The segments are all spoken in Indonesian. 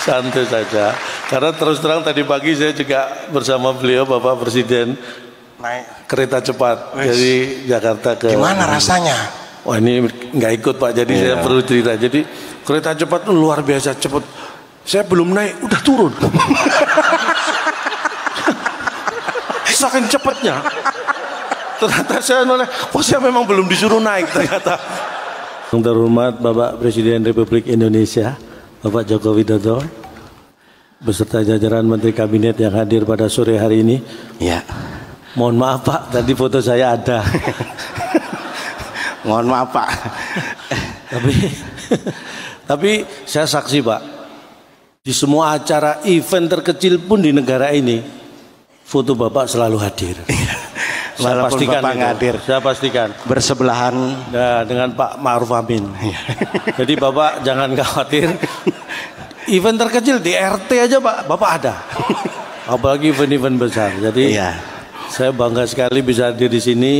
Santai saja. Karena terus terang tadi pagi saya juga bersama beliau Bapak Presiden naik kereta cepat dari Jakarta ke. Gimana rasanya? Wah ini nggak ikut Pak, jadi saya perlu cerita. Jadi kereta cepat itu luar biasa cepat. Saya belum naik, udah turun. Saking cepatnya. Ternyata saya noleh, oh saya memang belum disuruh naik ternyata. Yang terhormat Bapak Presiden Republik Indonesia, Bapak Joko Widodo, beserta jajaran Menteri Kabinet yang hadir pada sore hari ini. Ya. Mohon maaf Pak, tadi foto saya ada. Mohon maaf Pak. Tapi saya saksi Pak, di semua acara event terkecil pun di negara ini, foto Bapak selalu hadir. Saya pastikan Bapak hadir. Saya pastikan. Bersebelahan dengan Pak Ma'ruf Amin. Jadi Bapak jangan khawatir. Event terkecil di RT aja Pak, Bapak ada. Apalagi event-event besar. Jadi saya bangga sekali bisa hadir di sini.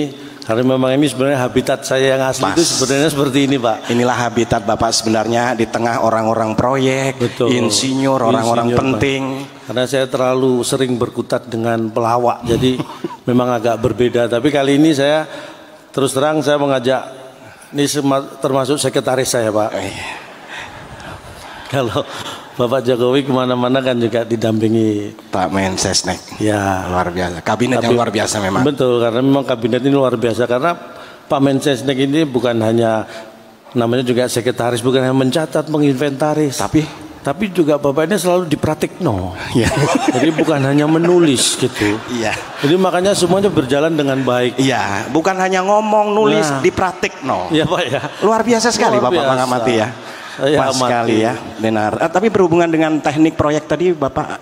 Karena memang ini sebenarnya habitat saya yang asli itu sebenarnya seperti ini Pak. Inilah habitat Bapak sebenarnya di tengah orang-orang proyek, insinyur, orang-orang penting. Pak. Karena saya terlalu sering berkutat dengan pelawak, jadi memang agak berbeda. Tapi kali ini saya terus terang saya mengajak, ini termasuk sekretaris saya Pak. Kalau Bapak Jokowi kemana-mana kan juga didampingi Pak Mensesnek. Ya luar biasa. Kabinet yang luar biasa memang. Betul, karena memang kabinet ini luar biasa. Karena Pak Mensesnek ini bukan hanya namanya juga sekretaris, bukan hanya mencatat, menginventaris. Tapi juga Bapak ini selalu dipraktikno. Ya. Jadi bukan hanya menulis gitu. Iya. Jadi makanya semuanya berjalan dengan baik. Iya. Bukan hanya ngomong, nulis, dipraktikno. Iya Pak ya. Luar biasa sekali luar Bapak biasa. Mengamati ya. Pas sekali ya, benar. Tapi berhubungan dengan teknik proyek tadi Bapak.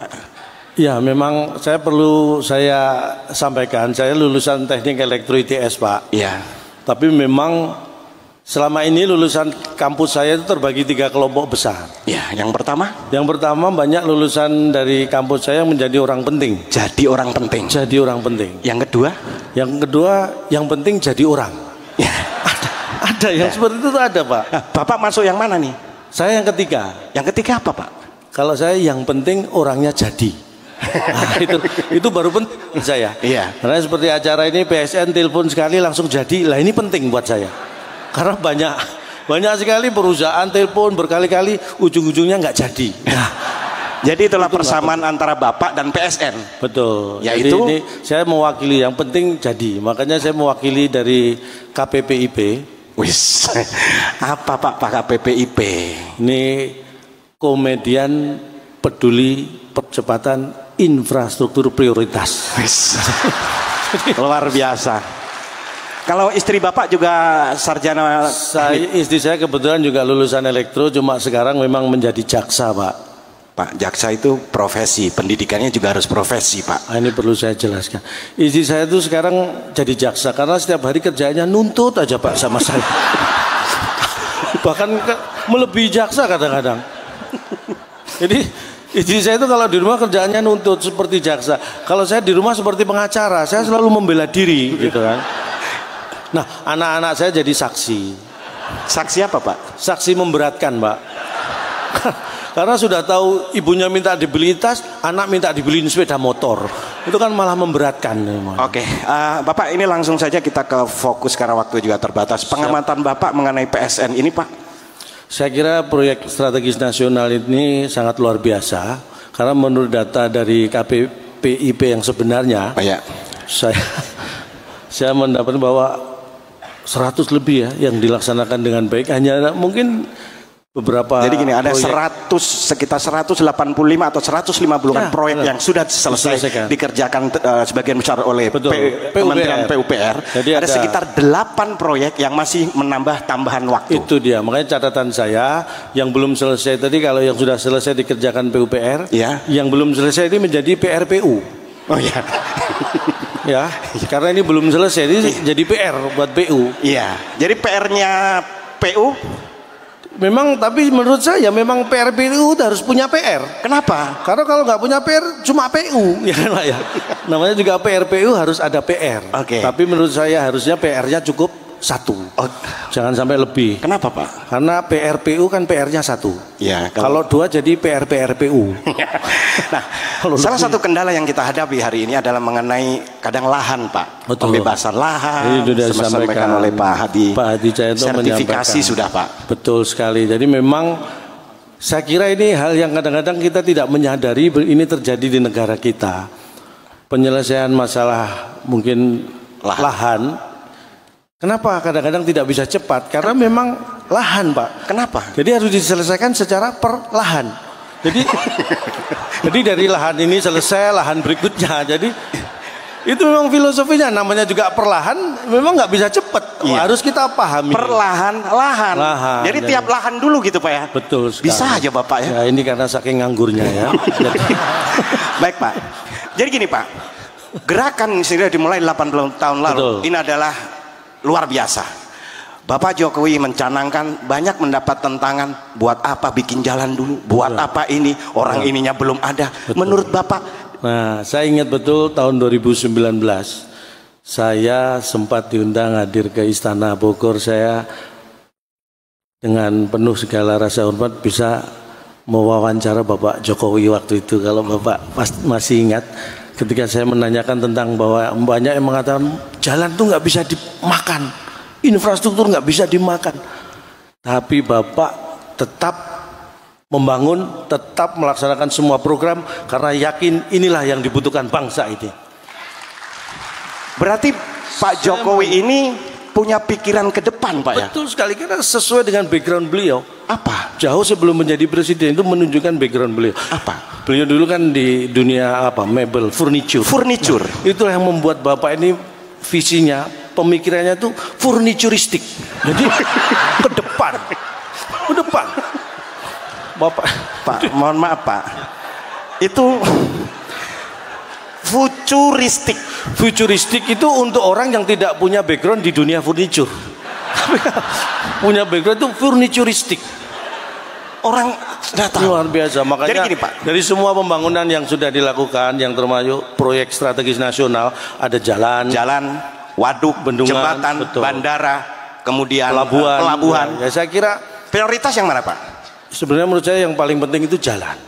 Ya memang saya perlu saya sampaikan, saya lulusan teknik elektro ITS Pak. Iya. Tapi memang selama ini lulusan kampus saya itu terbagi 3 kelompok besar. Ya, yang pertama? Yang pertama banyak lulusan dari kampus saya yang menjadi orang penting. Jadi orang penting. Jadi orang penting. Yang kedua? Yang kedua yang penting jadi orang. Ya. Ada yang seperti itu ada Pak. Nah, Bapak masuk yang mana nih? Saya yang ketiga. Yang ketiga apa Pak? Kalau saya yang penting orangnya jadi. Nah, itu baru penting buat saya. Iya. Karena seperti acara ini PSN telepon sekali langsung jadi. Lah ini penting buat saya. Karena banyak sekali perusahaan telepon berkali-kali ujung-ujungnya nggak jadi. Nah, jadi itulah itu persamaan antara Bapak dan PSN. Betul. Yaitu jadi ini saya mewakili yang penting jadi. Makanya saya mewakili dari KPPIP. Wis, apa Pak KPPIP? Ini komedian peduli percepatan infrastruktur prioritas. Wis, luar biasa. Kalau istri Bapak juga sarjana? Istri saya kebetulan juga lulusan elektro, cuma sekarang memang menjadi jaksa Pak. Pak, jaksa itu profesi, pendidikannya juga harus profesi Pak. Ini perlu saya jelaskan. Istri saya itu sekarang jadi jaksa karena setiap hari kerjanya nuntut aja Pak sama saya. Bahkan melebihi jaksa kadang-kadang. Jadi istri saya itu kalau di rumah kerjaannya nuntut seperti jaksa. Kalau saya di rumah seperti pengacara, saya selalu membela diri gitu kan. Nah, anak-anak saya jadi saksi. Saksi apa Pak? Saksi memberatkan Pak. Karena sudah tahu ibunya minta dibeli tas, anak minta dibeliin sepeda motor. Itu kan malah memberatkan. Oke, Bapak ini langsung saja kita ke fokus karena waktu juga terbatas. Pengamatan Bapak mengenai PSN ini Pak? Saya kira proyek strategis nasional ini sangat luar biasa. Karena menurut data dari KPPIP yang sebenarnya, saya mendapat bahwa 100 lebih ya yang dilaksanakan dengan baik. Hanya mungkin beberapa. Jadi gini, ada sekitar 185 atau 150 proyek yang sudah selesai dikerjakan sebagian besar oleh Kementerian PUPR. Jadi ada sekitar 8 proyek yang masih menambah tambahan waktu. Itu dia, makanya catatan saya yang belum selesai tadi, kalau yang sudah selesai dikerjakan PUPR, yang belum selesai ini menjadi PRPU. Oh ya. Ya, karena ini belum selesai, ini jadi PR buat PU. Iya. Jadi PR-nya PU memang, tapi menurut saya memang PRPU harus punya PR. Kenapa? Karena kalau nggak punya PR cuma PU, ya kan Pak ya. Namanya juga PRPU harus ada PR. Tapi menurut saya harusnya PR-nya cukup satu. Oh. Jangan sampai lebih. Kenapa Pak? Karena PRPU kan PR-nya satu. Ya, kalau dua jadi PRPRPU. Nah, salah satu kendala yang kita hadapi hari ini adalah mengenai kadang lahan Pak. Betul. Pembebasan lahan. Itu sudah disampaikan oleh Pak Hadi. Pak Hadi Cahyanto sertifikasi sudah Pak. Betul sekali. Jadi memang saya kira ini hal yang kadang-kadang kita tidak menyadari ini terjadi di negara kita. Penyelesaian masalah mungkin lahan. Kenapa kadang-kadang tidak bisa cepat? Karena memang lahan Pak. Kenapa? Jadi harus diselesaikan secara perlahan. Jadi dari lahan ini selesai, lahan berikutnya. Jadi itu memang filosofinya, namanya juga perlahan, memang nggak bisa cepat. Iya. Harus kita pahami. Perlahan, lahan. Jadi tiap lahan dulu gitu Pak ya. Betul sekali. Bisa aja Bapak ya. Ya ini karena saking nganggurnya ya. Baik Pak. Jadi gini Pak, gerakan sudah dimulai 80 tahun lalu. Betul. Ini adalah luar biasa. Bapak Jokowi mencanangkan, banyak mendapat tentangan, buat apa bikin jalan dulu, buat apa ini, orang ininya belum ada. Betul. Menurut Bapak? Nah, saya ingat betul tahun 2019, saya sempat diundang hadir ke Istana Bogor. Saya dengan penuh segala rasa hormat bisa mewawancara Bapak Jokowi waktu itu. Kalau Bapak masih ingat, ketika saya menanyakan tentang bahwa banyak yang mengatakan jalan tuh nggak bisa dimakan, infrastruktur nggak bisa dimakan, tapi Bapak tetap membangun, tetap melaksanakan semua program karena yakin inilah yang dibutuhkan bangsa ini. Berarti Pak Jokowi ini punya pikiran ke depan Pak ya? Betul sekali, karena sesuai dengan background beliau. Apa? Jauh sebelum menjadi presiden itu menunjukkan background beliau. Apa? Beliau dulu kan di dunia mebel, furniture. Nah, itulah yang membuat Bapak ini visinya, pemikirannya tuh furnituristik. Jadi ke depan. Bapak, mohon maaf Pak, itu futuristik. Futuristik itu untuk orang yang tidak punya background di dunia furniture. Punya background itu furnituristik. Orang sudah tahu. Luar biasa. Makanya jadi gini, Pak, dari semua pembangunan yang sudah dilakukan, yang termasuk proyek strategis nasional, ada jalan, waduk, bendungan, jembatan, betul, bandara, kemudian pelabuhan. Ya, saya kira prioritas yang mana Pak? Sebenarnya menurut saya yang paling penting itu jalan.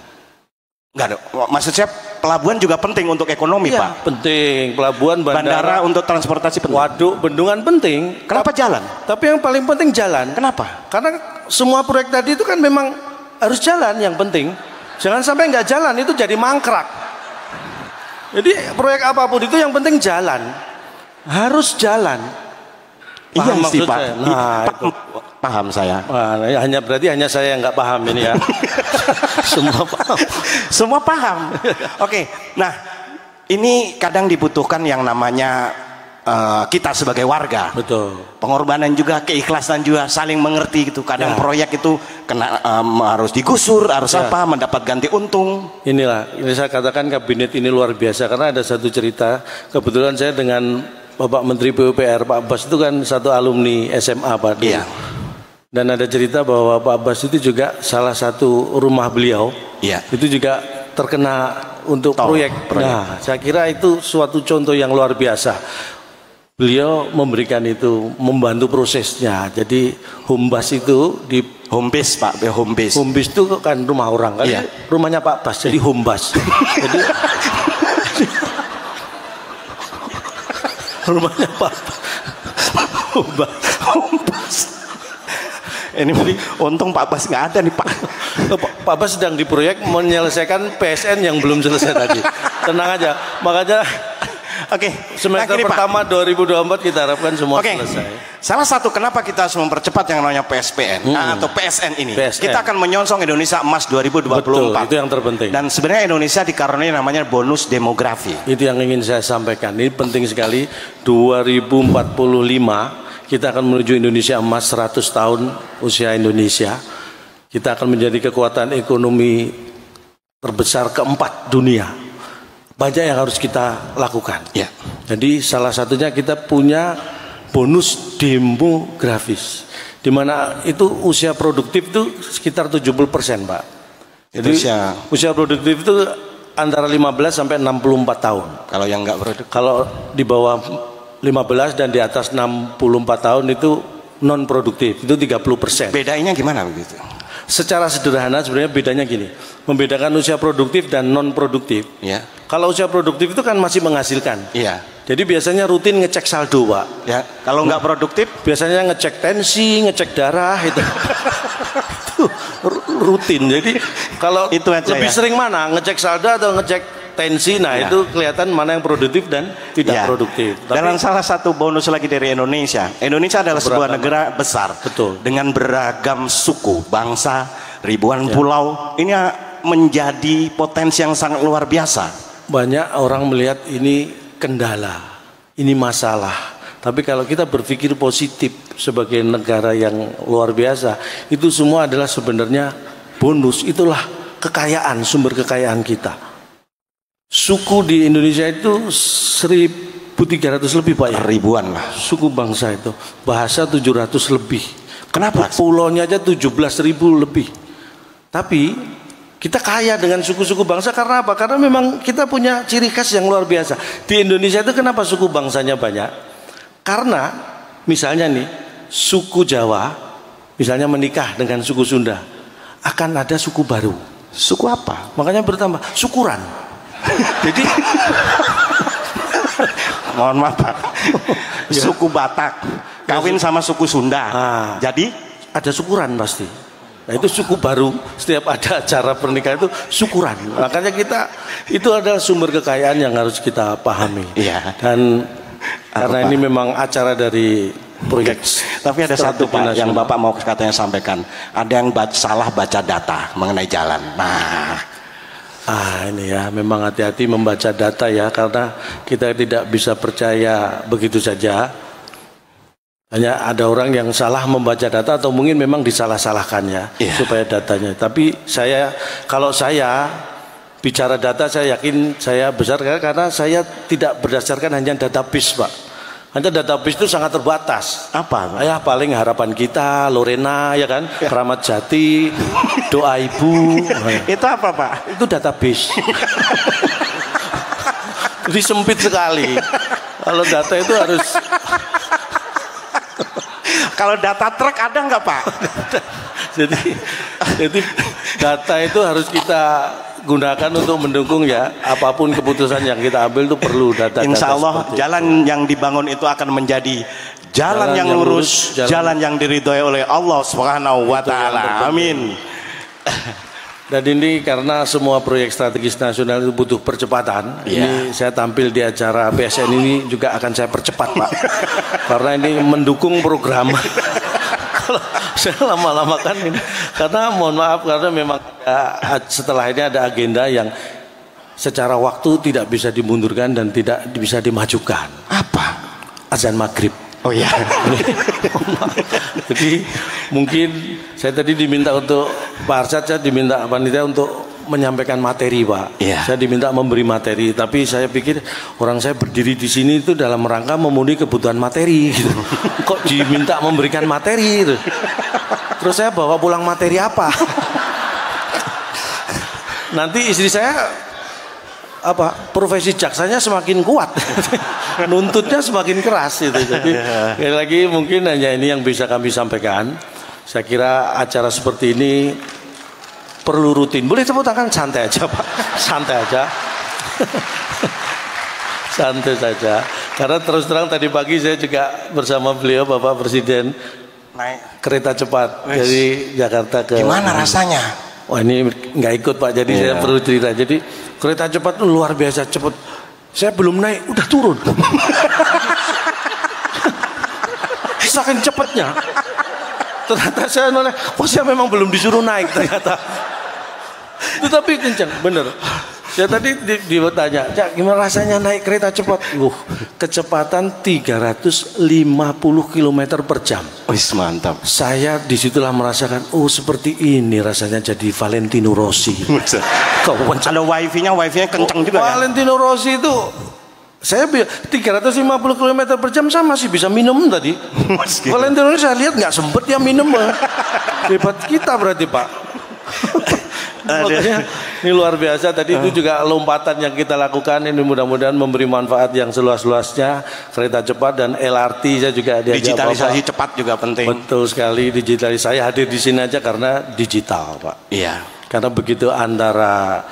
Enggak ada. Maksud saya pelabuhan juga penting untuk ekonomi ya, Pak. Penting. Pelabuhan, bandara untuk transportasi penting. Waduk, bendungan penting. Kenapa jalan? Tapi yang paling penting jalan. Kenapa? Karena semua proyek tadi itu kan memang harus jalan yang penting. Jangan sampai nggak jalan itu jadi mangkrak. Jadi proyek apapun itu yang penting jalan. Harus jalan. Paham iya sih Pak. Nah, paham saya. Wah, berarti hanya saya yang nggak paham ini ya. Semua paham. Semua paham. Oke. Nah, ini kadang dibutuhkan yang namanya kita sebagai warga. Betul. Pengorbanan juga, keikhlasan juga, saling mengerti gitu. Kadang proyek itu kena harus digusur, harus mendapat ganti untung. Inilah, ini saya katakan kabinet ini luar biasa karena ada satu cerita. Kebetulan saya dengan Bapak Menteri PUPR Pak Abbas itu kan satu alumni SMA Pak. Iya. Dan ada cerita bahwa Pak Abbas itu juga salah satu rumah beliau. Iya. Itu juga terkena untuk proyek. Nah, saya kira itu suatu contoh yang luar biasa. Beliau memberikan itu, membantu prosesnya. Jadi Humbas itu di Hombes Pak, Hombes. Hombes itu kan rumah orang kan. Iya. Rumahnya Pak Abbas jadi Humbas. Jadi rumahnya Pak Abbas. Ini untung Pak Abbas nggak ada nih Pak. Pak Abbas sedang di proyek menyelesaikan PSN yang belum selesai tadi. Tenang aja. Makanya semester pertama Pak, 2024 kita harapkan semua selesai. Salah satu kenapa kita harus mempercepat yang namanya PSPN atau PSN ini. Kita akan menyongsong Indonesia Emas 2024. Betul, itu yang terpenting. Dan sebenarnya Indonesia dikaruniai namanya bonus demografi. Itu yang ingin saya sampaikan. Ini penting sekali. 2045 kita akan menuju Indonesia Emas, 100 tahun usia Indonesia. Kita akan menjadi kekuatan ekonomi terbesar keempat dunia. Banyak yang harus kita lakukan. Ya. Jadi salah satunya kita punya bonus demografis, di mana itu usia produktif itu sekitar 70% Pak. Jadi usia produktif itu antara 15 sampai 64 tahun. Kalau yang nggak produktif? Kalau di bawah 15 dan di atas 64 tahun itu non produktif, itu 30%. Bedanya gimana begitu? Secara sederhana sebenarnya bedanya gini, membedakan usia produktif dan non produktif. Ya. Kalau usia produktif itu kan masih menghasilkan. Iya. Jadi biasanya rutin ngecek saldo, Pak. Ya. Kalau nggak produktif, biasanya ngecek tensi, ngecek darah itu. Itu rutin. Jadi kalau itu aja lebih sering mana, ngecek saldo atau ngecek tensi, nah itu kelihatan mana yang produktif dan tidak produktif. Tapi, dalam salah satu bonus lagi dari Indonesia, Indonesia adalah sebuah negara besar, betul, dengan beragam suku, bangsa, ribuan pulau. Ini menjadi potensi yang sangat luar biasa. Banyak orang melihat ini kendala, ini masalah. Tapi kalau kita berpikir positif sebagai negara yang luar biasa, itu semua adalah sebenarnya bonus. Itulah kekayaan, sumber kekayaan kita. Suku di Indonesia itu 1.300 lebih, Pak, ya? Ribuan lah. Suku bangsa itu. Bahasa 700 lebih. Kenapa? Pulaunya aja 17.000 lebih. Tapi kita kaya dengan suku-suku bangsa karena apa? Karena memang kita punya ciri khas yang luar biasa. Di Indonesia itu kenapa suku bangsanya banyak? Karena misalnya nih, suku Jawa misalnya menikah dengan suku Sunda, akan ada suku baru. Suku apa? Makanya bertambah syukuran. Jadi mohon maaf, Pak. Suku Batak kawin sama suku Sunda. Jadi ada syukuran pasti. Nah, itu suku baru. Setiap ada acara pernikahan itu syukuran. Makanya kita itu adalah sumber kekayaan yang harus kita pahami. Iya. Dan karena ini memang acara dari proyek. Tapi ada satu, Pak, yang Bapak mau katanya sampaikan. Ada yang salah baca data mengenai jalan. Ini ya, memang hati-hati membaca data ya, karena kita tidak bisa percaya begitu saja. Hanya ada orang yang salah membaca data atau mungkin memang disalah-salahkan ya, supaya datanya. Tapi kalau saya bicara data, saya yakin saya besar karena saya tidak berdasarkan hanya database, Pak. Hanya database itu sangat terbatas. Apa? Ya paling harapan kita, Lorena ya kan, Keramat Jati, doa ibu. Itu apa, Pak? Itu database. Jadi sempit sekali. Kalau data itu harus. Kalau data truk ada nggak, Pak? jadi data itu harus kita gunakan untuk mendukung ya, apapun keputusan yang kita ambil itu perlu data. Insya Allah jalan yang dibangun itu akan menjadi jalan yang lurus, jalan yang diridhoi oleh Allah Subhanahu wa Ta'ala. Amin. Dan ini karena semua proyek strategis nasional itu butuh percepatan. Ini saya tampil di acara PSN ini juga akan saya percepat, Pak. Karena ini mendukung program. Kalau saya lama-lama kan ini, karena mohon maaf karena memang setelah ini ada agenda yang secara waktu tidak bisa dimundurkan dan tidak bisa dimajukan. Apa? Azan maghrib. Oh iya. Jadi mungkin saya tadi diminta untuk Pak Arsyad, saya diminta panitia untuk menyampaikan materi, Pak. Saya diminta memberi materi, tapi saya pikir orang saya berdiri di sini itu dalam rangka memenuhi kebutuhan materi gitu. Kok diminta memberikan materi gitu. Terus saya bawa pulang materi apa? Nanti istri saya profesi jaksanya semakin kuat. Nuntutnya semakin keras itu. Jadi sekali lagi mungkin hanya ini yang bisa kami sampaikan. Saya kira acara seperti ini perlu rutin. Boleh tepuk tangan, santai aja, Pak. Santai aja. Santai saja. Karena terus terang tadi pagi saya juga bersama beliau Bapak Presiden naik kereta cepat dari Jakarta ke. Gimana rasanya? Wah, ini nggak ikut, Pak. Jadi saya perlu cerita. Jadi kereta cepat itu luar biasa cepat. Saya belum naik, udah turun. Saking cepatnya. Ternyata saya noleh, saya memang belum disuruh naik ternyata. Tetapi kencang, bener. Saya tadi ditanya, Cak, gimana rasanya naik kereta cepat? Kecepatan 350 km per jam. Mantap. Saya disitulah merasakan, seperti ini rasanya jadi Valentino Rossi. Ada wifi-nya kencang juga. Valentino Rossi itu, saya 350 km per jam saya masih bisa minum tadi. Valentino Rossi saya lihat nggak sempet ya minum. Hebat kita berarti, Pak. Makanya ini luar biasa. Tadi itu juga lompatan yang kita lakukan. Ini mudah-mudahan memberi manfaat yang seluas-luasnya. Kereta cepat dan LRT saya juga diajak. Digitalisasi cepat juga penting. Betul sekali, digitalisasi. Saya hadir di sini aja karena digital, Pak. Iya. Karena begitu antara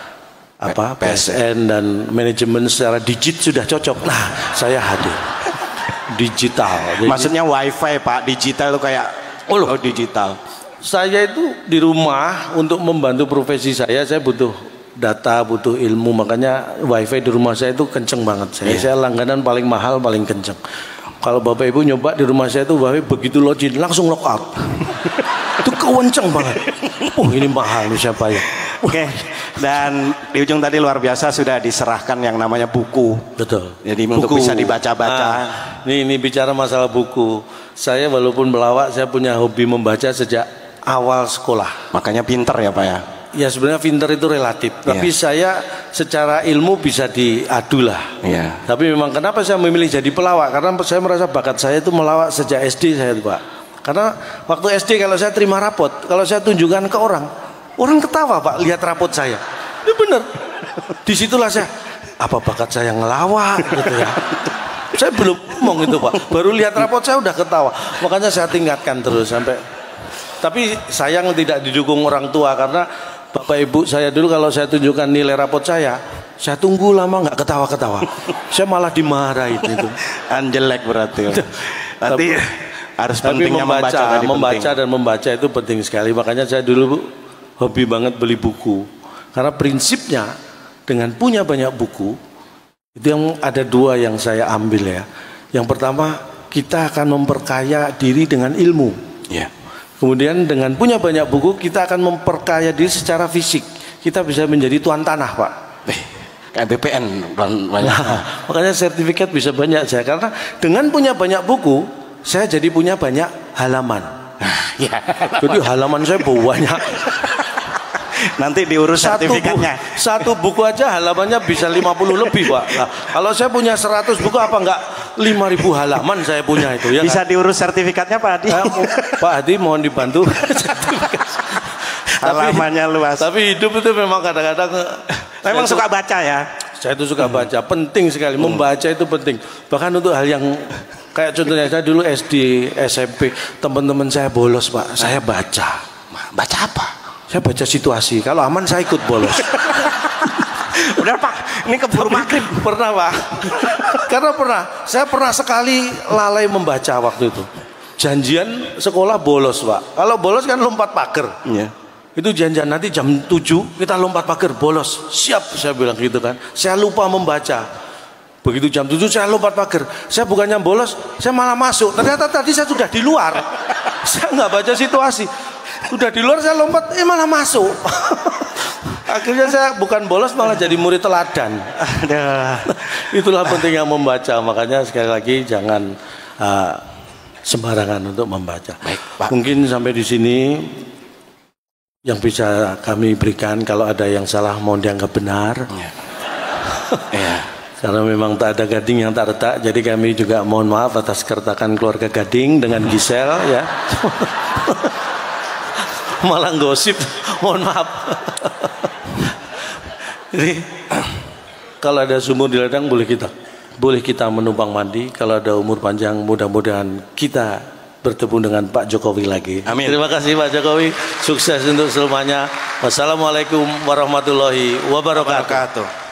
PSN dan manajemen secara digit sudah cocok. Nah, saya hadir. Digital. Jadi, maksudnya wifi Pak, digital itu kayak digital. Saya itu di rumah untuk membantu profesi saya butuh data, butuh ilmu, makanya wifi di rumah saya itu kenceng banget. Saya langganan paling mahal, paling kenceng. Kalau Bapak Ibu nyoba di rumah saya itu wifi begitu login langsung lock out. Itu kenceng banget. Ini mahal nih siapa ya? Oke. Dan di ujung tadi luar biasa sudah diserahkan yang namanya buku. Betul. Jadi untuk bisa dibaca-baca. Ini bicara masalah buku. Saya walaupun pelawak, saya punya hobi membaca sejak awal sekolah. Makanya pinter ya Pak ya? Ya sebenarnya pinter itu relatif. Tapi saya secara ilmu bisa diadu lah. Tapi memang kenapa saya memilih jadi pelawak? Karena saya merasa bakat saya itu melawak sejak SD saya Pak. Karena waktu SD kalau saya terima rapot, kalau saya tunjukkan ke orang ketawa Pak lihat rapot saya. Ini bener. Disitulah saya, apa bakat saya ngelawak gitu ya. Saya belum ngomong itu Pak. Baru lihat rapot saya udah ketawa. Makanya saya tingkatkan terus sampai. Tapi sayang tidak didukung orang tua karena Bapak Ibu saya dulu kalau saya tunjukkan nilai rapot saya tunggu lama nggak ketawa-ketawa. Saya malah dimarahin itu. Jelek berarti. Tapi harus pentingnya membaca dan membaca itu penting sekali. Makanya saya dulu hobi banget beli buku. Karena prinsipnya dengan punya banyak buku itu yang ada dua yang saya ambil ya. Yang pertama kita akan memperkaya diri dengan ilmu. Kemudian dengan punya banyak buku kita akan memperkaya diri secara fisik. Kita bisa menjadi tuan tanah Pak. Kayak BPN banyak. Makanya sertifikat bisa banyak saya karena dengan punya banyak buku saya jadi punya banyak halaman. Jadi halaman saya banyak. Nanti diurus sertifikatnya. Satu buku aja halamannya bisa 50 lebih Pak. Nah, kalau saya punya 100 buku apa enggak 5.000 halaman saya punya itu ya. Bisa diurus sertifikatnya Pak Hadi. Pak Hadi mohon dibantu. Halamannya luas. Tapi hidup itu memang kadang-kadang memang suka baca ya. Saya itu suka baca, penting sekali. Membaca itu penting. Bahkan untuk hal yang kayak contohnya saya dulu SD, SMP, teman-teman saya bolos Pak, saya baca. Baca apa? Saya baca situasi. Kalau aman saya ikut bolos. Udah Pak, ini keburu maghrib. Pernah Pak. Karena saya pernah sekali lalai membaca waktu itu. Janjian sekolah bolos Pak. Kalau bolos kan lompat pagar. Itu janjian nanti jam 7 kita lompat pagar bolos. Siap saya bilang gitu kan. Saya lupa membaca. Begitu jam 7 saya lompat pagar. Saya bukannya bolos, saya malah masuk. Ternyata tadi saya sudah di luar. Saya nggak baca situasi. Sudah di luar saya lompat, malah masuk. Akhirnya saya bukan bolos malah jadi murid teladan. Itulah pentingnya membaca. Makanya sekali lagi jangan sembarangan untuk membaca. Baik, Pak. Mungkin sampai di sini yang bisa kami berikan. Kalau ada yang salah mohon dianggap benar. Karena memang tak ada gading yang tak retak. Jadi kami juga mohon maaf atas keretakan keluarga Gading dengan Gisel ya. Malah gosip, mohon maaf. Jadi kalau ada sumur di ladang boleh kita menumpang mandi. Kalau ada umur panjang mudah-mudahan kita bertemu dengan Pak Jokowi lagi. Amin. Terima kasih Pak Jokowi. Sukses untuk selamanya. Wassalamualaikum warahmatullahi wabarakatuh.